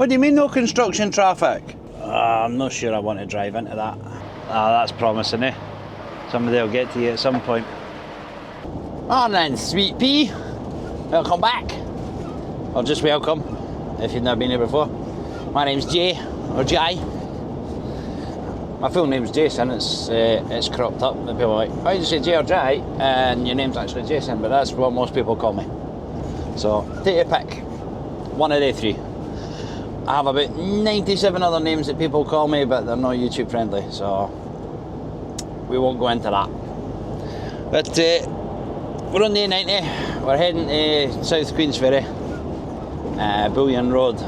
What do you mean no construction traffic? I'm not sure I want to drive into that. That's promising, eh? Somebody will get to you at some point. Morning, sweet pea. Welcome back. Or just welcome, if you've never been here before. My name's Jay, or Jai. My full name's Jason. It's cropped up. The people are like, why did you say Jay or Jai? And your name's actually Jason, but that's what most people call me. So, take your pick. One of the three. I have about 97 other names that people call me, but they're not YouTube friendly, so we won't go into that. But we're on the A90. We're heading to South Queensferry, Bullion Road,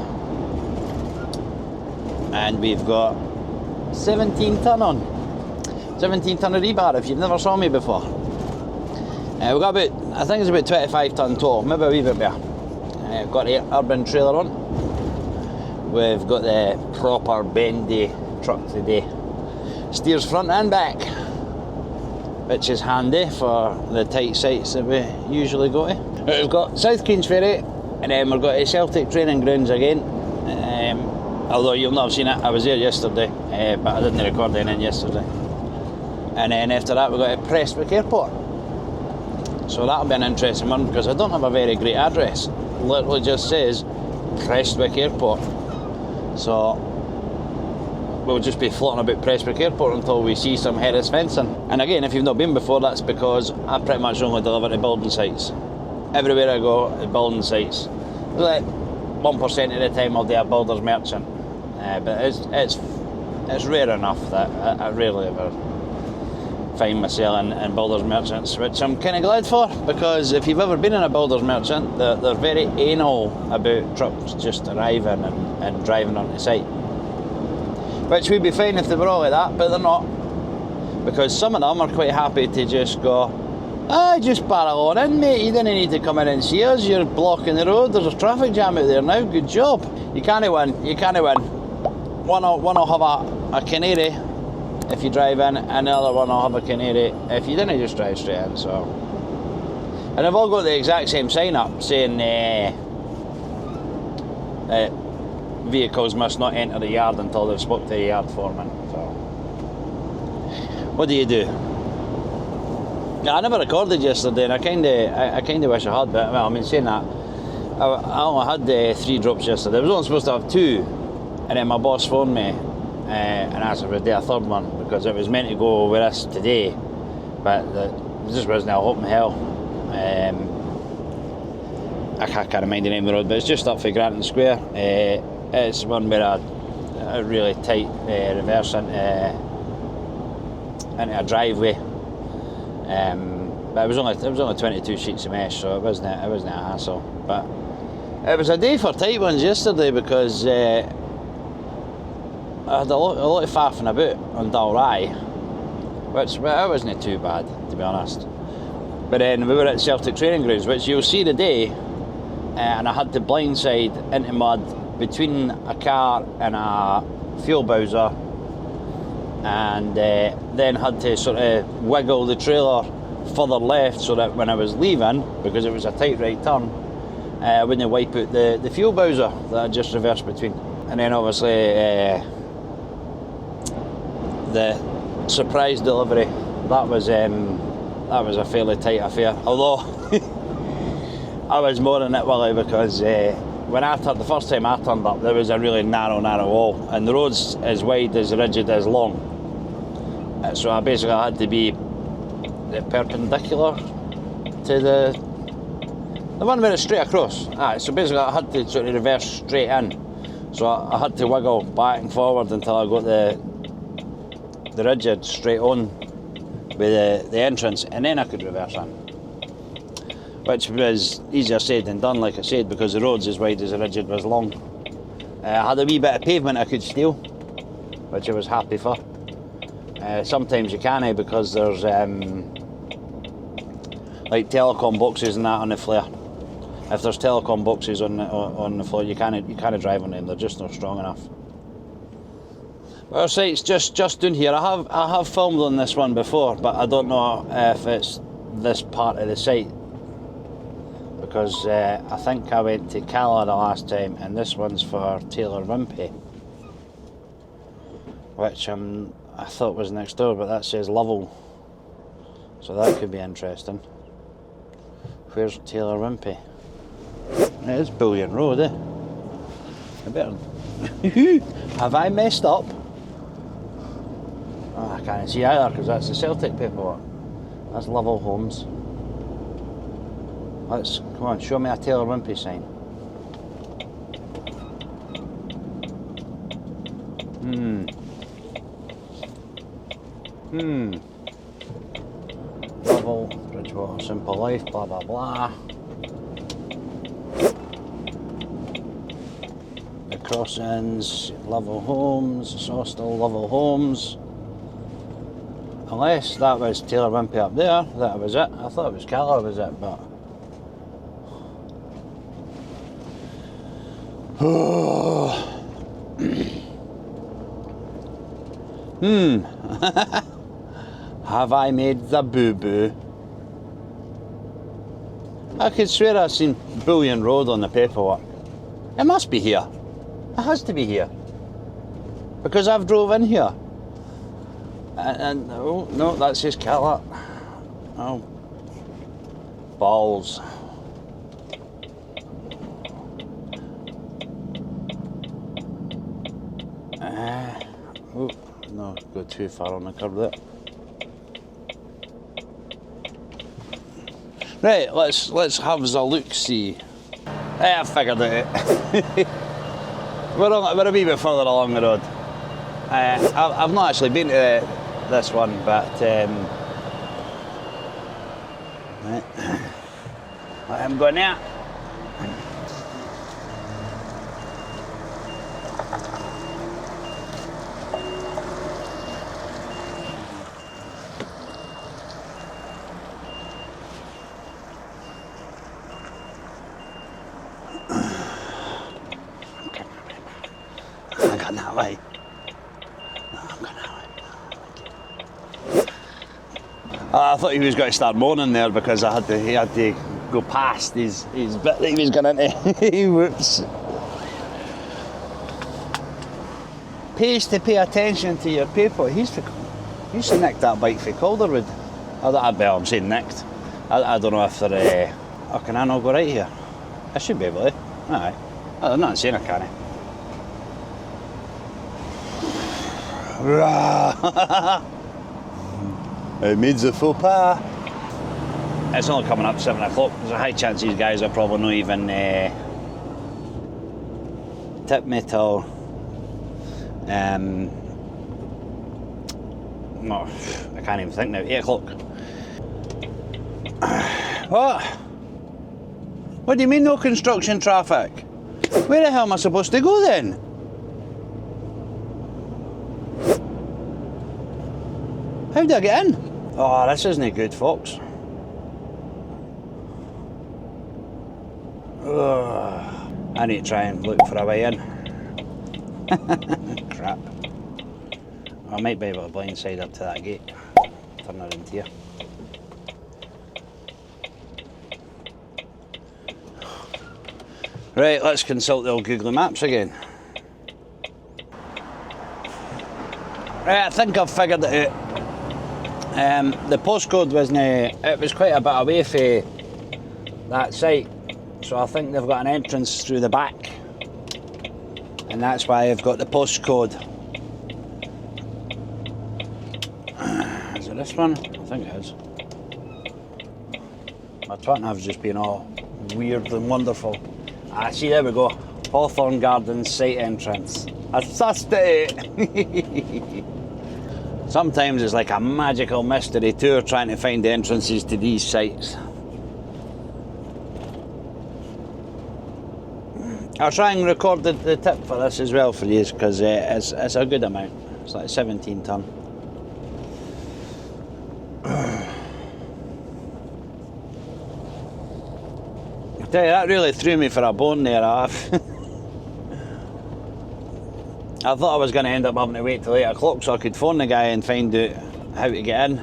and we've got 17 ton on. 17 ton of rebar if you've never saw me before. We've got about, I think it's about 25 ton total, maybe a wee bit better. We've got the urban trailer on. We've got the proper bendy truck today. Steers front and back, which is handy for the tight sites that we usually go to. We've got South Queensferry, and then we've got the Celtic training grounds again. Although you'll not have seen it, I was there yesterday, but I didn't record anything yesterday. And then after that we've got Prestwick Airport. So that'll be an interesting one, because I don't have a very great address. It literally just says Prestwick Airport. So we'll just be floating about Prestwick Airport until we see some Harris fencing. And again, if you've not been before, that's because I pretty much only deliver to building sites. Everywhere I go, the building sites. Like 1% of the time I'll do a builder's merchant. But it's rare enough that I rarely ever find myself in builder's merchants, which I'm kind of glad for, because if you've ever been in a builder's merchant, they're very anal about trucks just arriving and driving onto site. Which would be fine if they were all like that, but they're not. Because some of them are quite happy to just go, just barrel on in, mate, you didn't need to come in and see us, you're blocking the road, there's a traffic jam out there now, good job. You can't win, you can't win. One will have a canary if you drive in, and the other one will have a canary if you didn't just drive straight in, so. And they've all got the exact same sign up saying vehicles must not enter the yard until they've spoke to the yard foreman, so. What do you do? Yeah, I never recorded yesterday, and I kinda wish I had, but well, I mean, saying that, I only had 3 drops yesterday. I was only supposed to have 2, and then my boss phoned me and asked if I would do a third one, because it was meant to go with us today, but there just wasn't a hope in hell. I can't mind the name of the road, but it's just up for Granton Square. It's one where a really tight reverse into a driveway. But it was only 22 sheets of mesh, so it wasn't a hassle. But it was a day for tight ones yesterday, because I had a lot of faffing about on Dalry, which it wasn't too bad, to be honest. But then we were at Celtic training grounds, which you'll see today, and I had to blindside into mud between a car and a fuel bowser, and then had to sort of wiggle the trailer further left so that when I was leaving, because it was a tight right turn, I wouldn't wipe out the fuel bowser that I just reversed between. And then obviously the surprise delivery, that was a fairly tight affair, although I was more than it willy, because when the first time I turned up, there was a really narrow wall, and the road's as wide, as rigid, as long, so I basically had to be perpendicular to the one where it's straight across. So basically I had to sort of reverse straight in, so I had to wiggle back and forward until I got the rigid straight on with the entrance, and then I could reverse in, which was easier said than done, like I said, because the road's as wide as the rigid was long. I had a wee bit of pavement I could steal, which I was happy for. Sometimes you can't, because there's like telecom boxes and that on the flare. If there's telecom boxes on the floor, you can't drive on them. They're just not strong enough. Our site's just down here. I have filmed on this one before, but I don't know if it's this part of the site, because I think I went to Cala the last time, and this one's for Taylor Wimpey, which I thought was next door, but that says Lovell, so that could be interesting. Where's Taylor Wimpey? It is Bullion Road, eh? I better... Have I messed up? Oh, I can't see either because that's the Celtic paperwork. That's Lovell Homes. Come on, show me a Taylor Wimpey sign. Lovell, Bridgewater, Simple Life, blah blah blah. The Crossings, Lovell Homes, Sawstill, Lovell Homes. Unless that was Taylor Wimpey up there, that was it. I thought it was Cala was it, but... Have I made the boo-boo? I could swear I've seen Bullion Road on the paperwork. It must be here. It has to be here. Because I've drove in here. And oh, no, that says Cala. Oh. Balls. Oh, no, go too far on the curb there. Right, let's have a look see. I figured it out. we're a wee bit further along the road. I've not actually been to this one, but right. Let him go now. I'm going that way. No, I'm going that way. I thought he was going to start moaning there because he had to go past his bit that he was going into. Whoops. Pays to pay attention to your paper. He's nicked that bike for Calderwood. I'm saying nicked. I don't know if they're... oh, can I not go right here? I should be able to. Aye. I'm not saying I can't. It means a faux pas. It's only coming up 7 o'clock. There's a high chance these guys will probably not even tip me till no, I can't even think now. 8 o'clock. What? What do you mean no construction traffic? Where the hell am I supposed to go then? How do I get in? Oh, this isn't good, folks. Ugh. I need to try and look for a way in. Crap. I might be able to blindside up to that gate. Turn her into here. Right, let's consult the old Google Maps again. Right, I think I've figured it out. The postcode it was quite a bit away from that site, so I think they've got an entrance through the back, and that's why I've got the postcode. Is it this one? I think it is. My twat-nav's just been all weird and wonderful. Ah, see, there we go. Hawthorne Gardens site entrance. I sussed it. Sometimes it's like a magical mystery tour trying to find the entrances to these sites. I'll try and record the tip for this as well for you because it's a good amount. It's like 17 tonne. I tell you, that really threw me for a bone there. I thought I was going to end up having to wait till 8 o'clock so I could phone the guy and find out how to get in.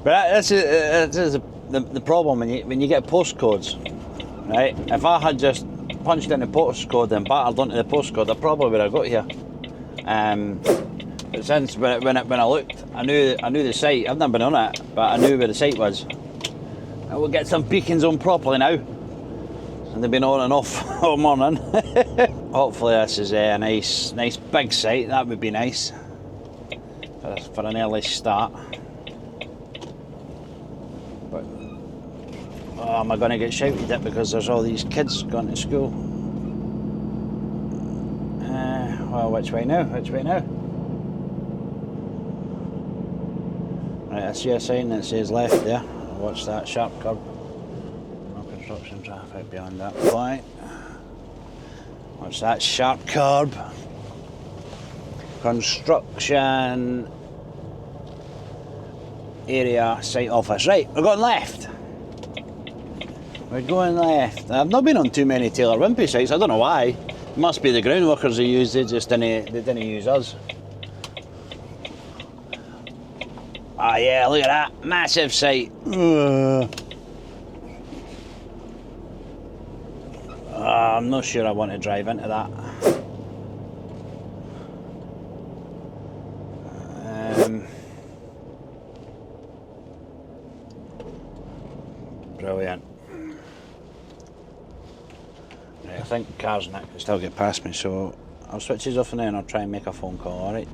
But this is the problem when you get postcodes, right? If I had just punched in the postcode and battered onto the postcode, I probably would have got here. But since when I looked, I knew the site. I've never been on it, but I knew where the site was. I will get some beacons on properly now, and they've been on and off all morning. Hopefully this is a nice big site. That would be nice for an early start. But am I going to get shouted at because there's all these kids going to school? Well, which way now? Which way now? Right, I see a sign that says left there. Watch that sharp curb. No construction traffic beyond that point. Watch that sharp curb. Construction area site office. Right, we're going left. We're going left. I've not been on too many Taylor Wimpey sites. I don't know why. It must be the ground workers they use. They didn't use us. Ah, yeah, look at that massive site. I'm not sure I want to drive into that. Brilliant. Right, I think cars and that can still get past me, so I'll switch these off now and I'll try and make a phone call, alright?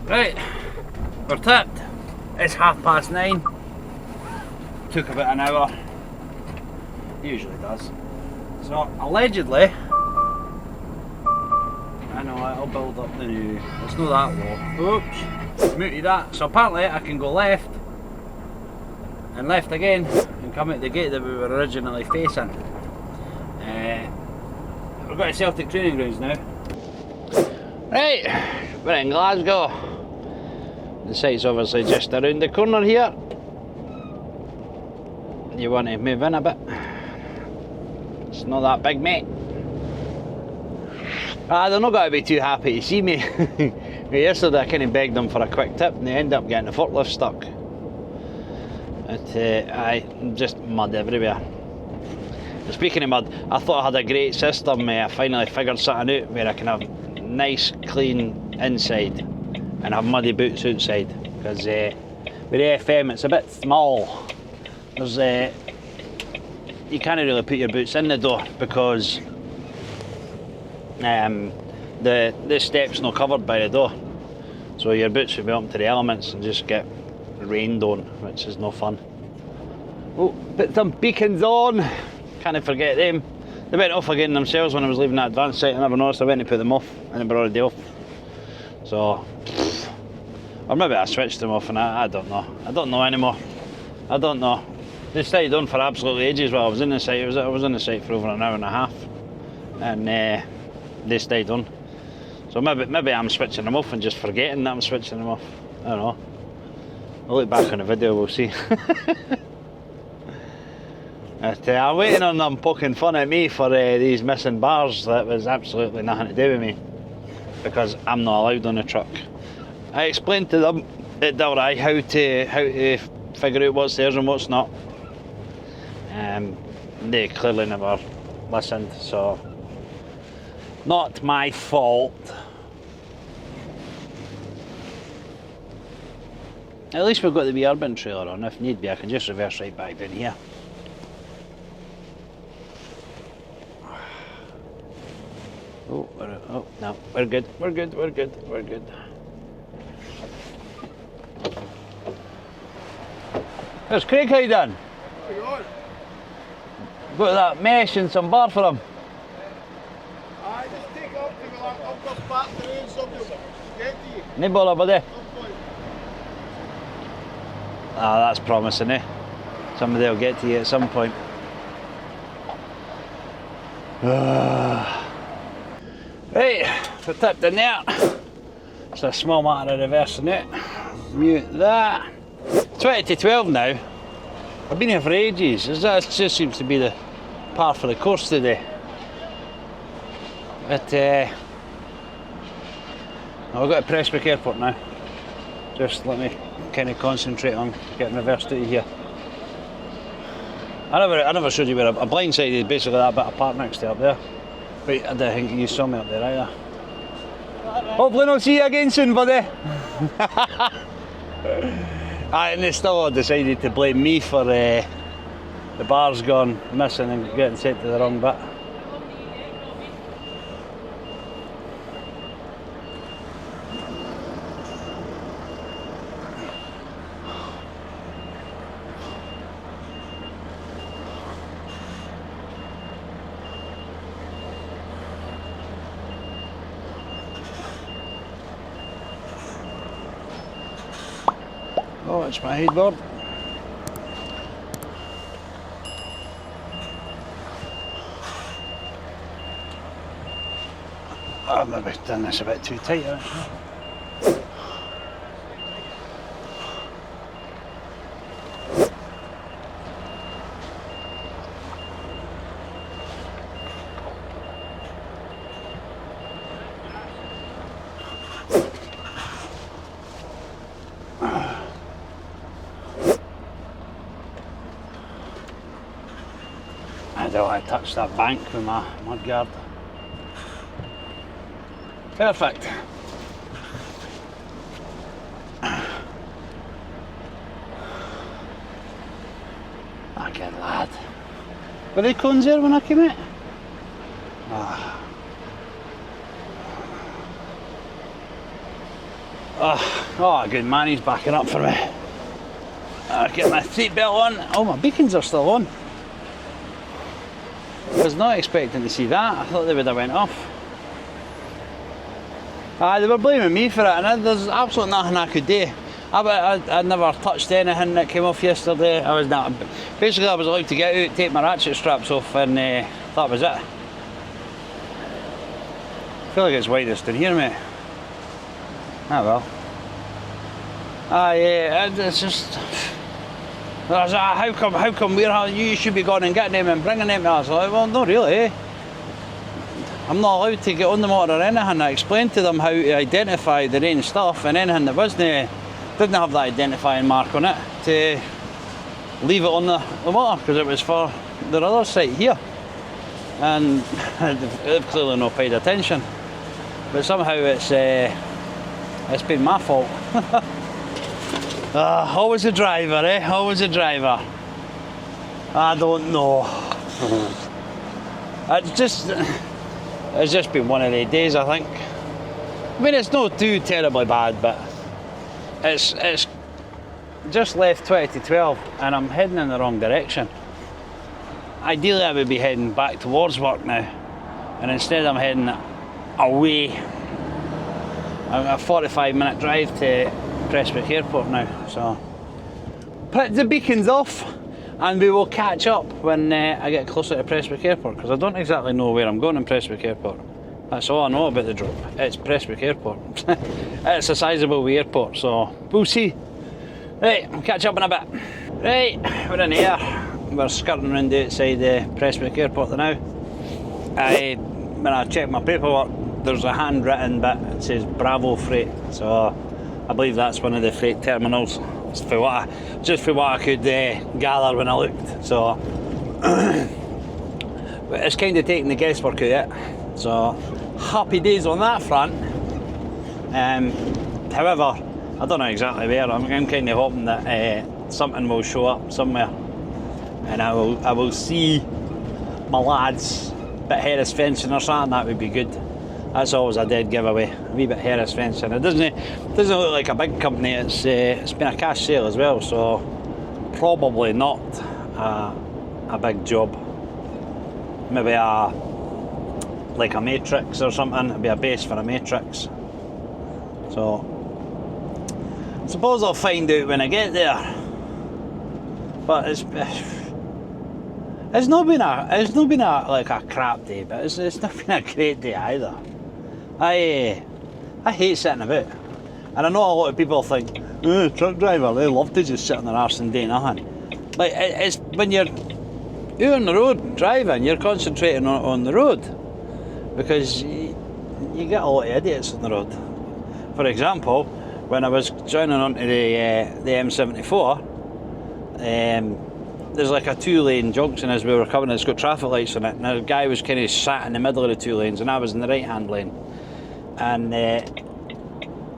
Right, we're tipped. It's 9:30. Took about an hour. Usually does. So allegedly, I know it'll build up the new. It's not that low. Oops, muted that. So apparently I can go left and left again and come out the gate that we were originally facing. We've got a Celtic training grounds now. Right, we're in Glasgow. The site's obviously just around the corner here. You want to move in a bit. It's not that big, mate. They're not going to be too happy to see me. Yesterday I kind of begged them for a quick tip and they ended up getting the forklift stuck. Just mud everywhere. Speaking of mud, I thought I had a great system. I finally figured something out where I can have nice, clean inside and have muddy boots outside. Because with the FM, it's a bit small. There's you can't really put your boots in the door because the step's not covered by the door. So your boots will be up to the elements and just get rained on, which is no fun. Oh, put some beacons on. Can't forget them. They went off again themselves when I was leaving that advanced site. I never noticed. I went to put them off and they were already off. So, or maybe I switched them off and I don't know. I don't know anymore. I don't know. They stayed on for absolutely ages while I was in the site. I was in the site for over an hour and a half, and they stayed on. So maybe I'm switching them off and just forgetting that I'm switching them off. I don't know. I'll look back on the video, we'll see. I'm waiting on them poking fun at me for these missing bars that was absolutely nothing to do with me, because I'm not allowed on the truck. I explained to them at Delray how to figure out what's theirs and what's not. They clearly never listened, so not my fault. At least we've got the wee urban trailer on. If need be, I can just reverse right back down here. Oh no, we're good. There's Craig, how you done? How you on? Got that mesh and some bar for him. I just take it up to me like I've got back the rain, somebody will get to you. No bother, buddy. Some point. Ah, that's promising, eh? Somebody will get to you at some point. Right, so tipped in there. It's a small matter of reversing it. Mute that. 20 to 12 now. I've been here for ages. That just seems to be the par for the course today. But I've got to Prestwick Airport now. Just let me kind of concentrate on getting reversed out of here. I never showed you where a blindsided basically that bit of park next to up there. But I don't think you saw me up there either. Hopefully not see you again soon, buddy. And they still decided to blame me for the bars gone missing and getting sent to the wrong bit. Oh, it's my headboard. Oh, maybe I've done this a bit too tight, actually. I don't want to touch that bank with my mudguard. Perfect. Ah, good lad. Were they cones there when I came out? Ah. Oh, good man, he's backing up for me. I'll get my seatbelt on. Oh, my beacons are still on. I was not expecting to see that. I thought they would have went off. They were blaming me for it, and there's absolutely nothing I could do. I never touched anything that came off yesterday. I was not. Basically, I was allowed to get out, take my ratchet straps off, and that was it. I feel like it's widest in here, mate. Ah well. Yeah, it's just. How come you should be going and getting them and bringing them? I was like, well, no, really. I'm not allowed to get on the motor or anything. I explained to them how to identify the range stuff, and anything that didn't have that identifying mark on it, to leave it on the motor, because it was for their other site here. And they've clearly not paid attention. But somehow it's been my fault. Always a driver, eh? Always a driver. I don't know. It's just been one of the days, I think. I mean, it's not too terribly bad, but it's just left 20 to 12, and I'm heading in the wrong direction. Ideally, I would be heading back towards work now, and instead I'm heading away. I'm a 45-minute drive to Prestwick Airport now, so put the beacons off. And we will catch up when I get closer to Prestwick Airport, because I don't exactly know where I'm going in Prestwick Airport. That's all I know about the drop. It's Prestwick Airport. It's a sizable wee airport, so we'll see. Right, we'll catch up in a bit. Right, we're in here. We're skirting around the outside Prestwick Airport now. When I checked my paperwork, there's a handwritten bit that says Bravo Freight, so I believe that's one of the freight terminals. Just for what I could gather when I looked. So but it's kind of taking the guesswork out of it. So happy days on that front. However, I don't know exactly where. I'm kind of hoping that something will show up somewhere, and I will see my lads. Bit Harris fencing or something, that would be good. That's always a dead giveaway. A wee bit Harris fencing. It doesn't look like a big company. It's been a cash sale as well, so probably not a big job. Maybe like a matrix or something. It'd be a base for a matrix. So I suppose I'll find out when I get there. But it's not been like a crap day, but it's not been a great day either. I hate sitting about, and I know a lot of people think, truck driver, they love to just sit on their arse and do nothing. Like, it's when you're on the road driving, you're concentrating on the road, because you get a lot of idiots on the road. For example, when I was joining onto the M74, there's like a 2-lane junction as we were coming. It's got traffic lights on it, and the guy was kind of sat in the middle of the 2 lanes, and I was in the right hand lane. And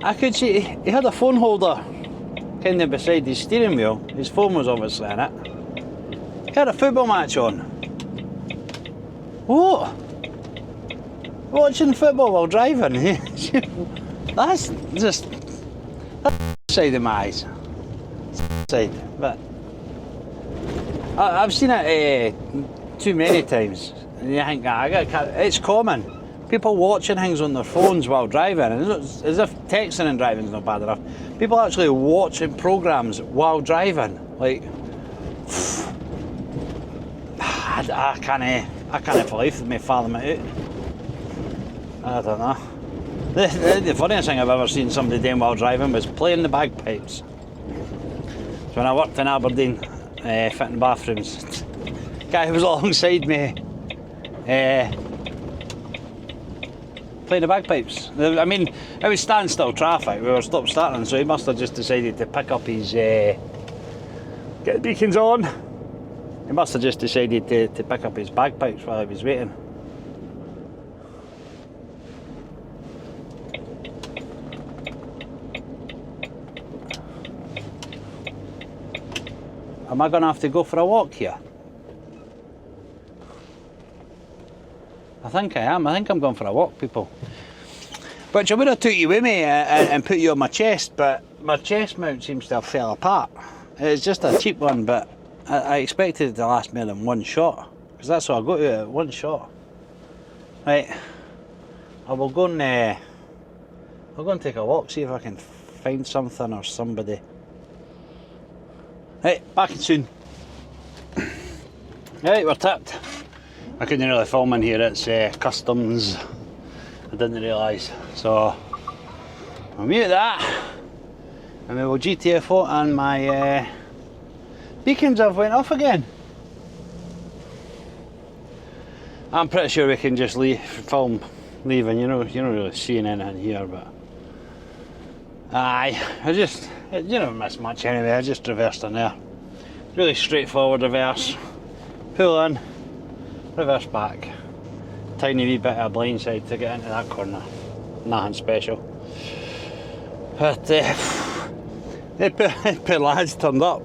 I could see he had a phone holder kind of beside his steering wheel. His phone was obviously in it. He had a football match on. What? Watching football while driving? That's just side of my eyes. Side, but I've seen it too many times, and you think, it's common. People watching things on their phones while driving, and it's as if texting and driving is not bad enough. People actually watching programs while driving, like, I can't for life with me fathom it out. I don't know. The funniest thing I've ever seen somebody doing while driving was playing the bagpipes. So when I worked in Aberdeen, fitting bathrooms, guy who was alongside me playing the bagpipes. I mean, it was standstill traffic, we were stop starting, so he must have just decided to pick up his get the beacons on. He must have just decided to pick up his bagpipes while he was waiting. Am I going to have to go for a walk here? I think I am. I think I'm going for a walk, people. Which I would have took you with me and put you on my chest, but my chest mount seems to have fell apart. It's just a cheap one, but I expected it to last more than one shot, because that's what I got to it, one shot. Right, I will go and I'll go and take a walk, see if I can find something or somebody. Right, back in soon. Right, we're tipped. I couldn't really film in here, it's customs. I didn't realise. So I'll mute that, and we will GTFO, and my beacons have went off again. I'm pretty sure we can just film leaving, you're not really seeing anything here, but aye, you don't miss much anyway. I just reversed in there. Really straightforward reverse. Pull in, reverse back. Tiny wee bit of blindside to get into that corner. Nothing special. But the poor lads turned up.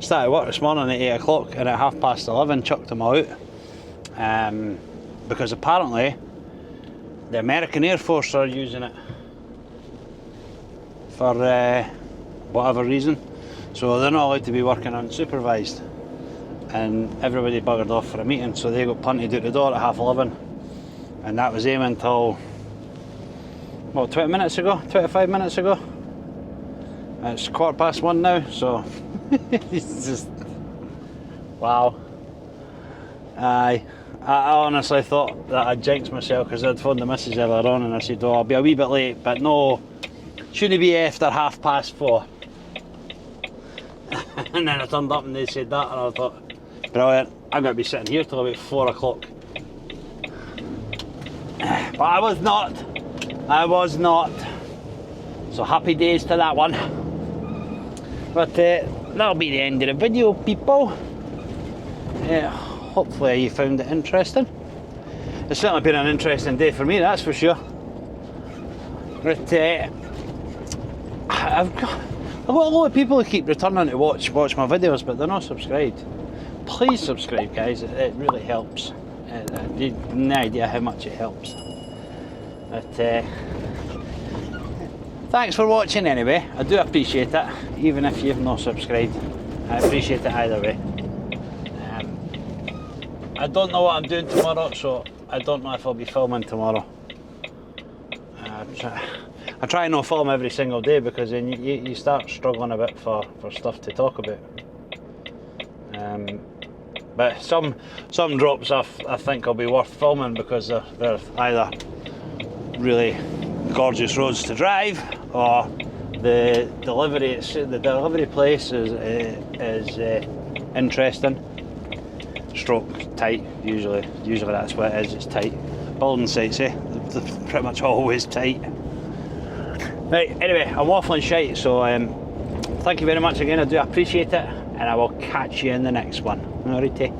Started work this morning at 8 o'clock, and at 11:30 chucked them out. Because apparently the American Air Force are using it for whatever reason, so they're not allowed to be working unsupervised, and everybody buggered off for a meeting, so they got punted out the door at 11:30, and that was aiming until, what, 20 minutes ago, 25 minutes ago. It's 1:15 now, so it's just Wow. Aye. I honestly thought that I'd jinxed myself because I'd phoned the missus earlier on and I said, oh, I'll be a wee bit late, but no, shouldn't be after 4:30. And then I turned up and they said that and I thought, brilliant, I'm going to be sitting here till about 4 o'clock. But I was not. So happy days to that one. But that'll be the end of the video, people. Hopefully you found it interesting. It's certainly been an interesting day for me, that's for sure. But I've got a lot of people who keep returning to watch my videos, but they're not subscribed. Please subscribe, guys. It really helps. You've no idea how much it helps. But thanks for watching anyway. I do appreciate it, even if you've not subscribed. I appreciate it either way. I don't know what I'm doing tomorrow, so I don't know if I'll be filming tomorrow. I try and not film every single day because then you start struggling a bit for stuff to talk about. But some drops I think will be worth filming because they're either really gorgeous roads to drive or the delivery place is interesting. Stroke tight, usually that's what it is, it's tight. Building sites, they're pretty much always tight. Right, anyway, I'm waffling shite, so thank you very much again, I do appreciate it, and I will catch you in the next one. Alrighty.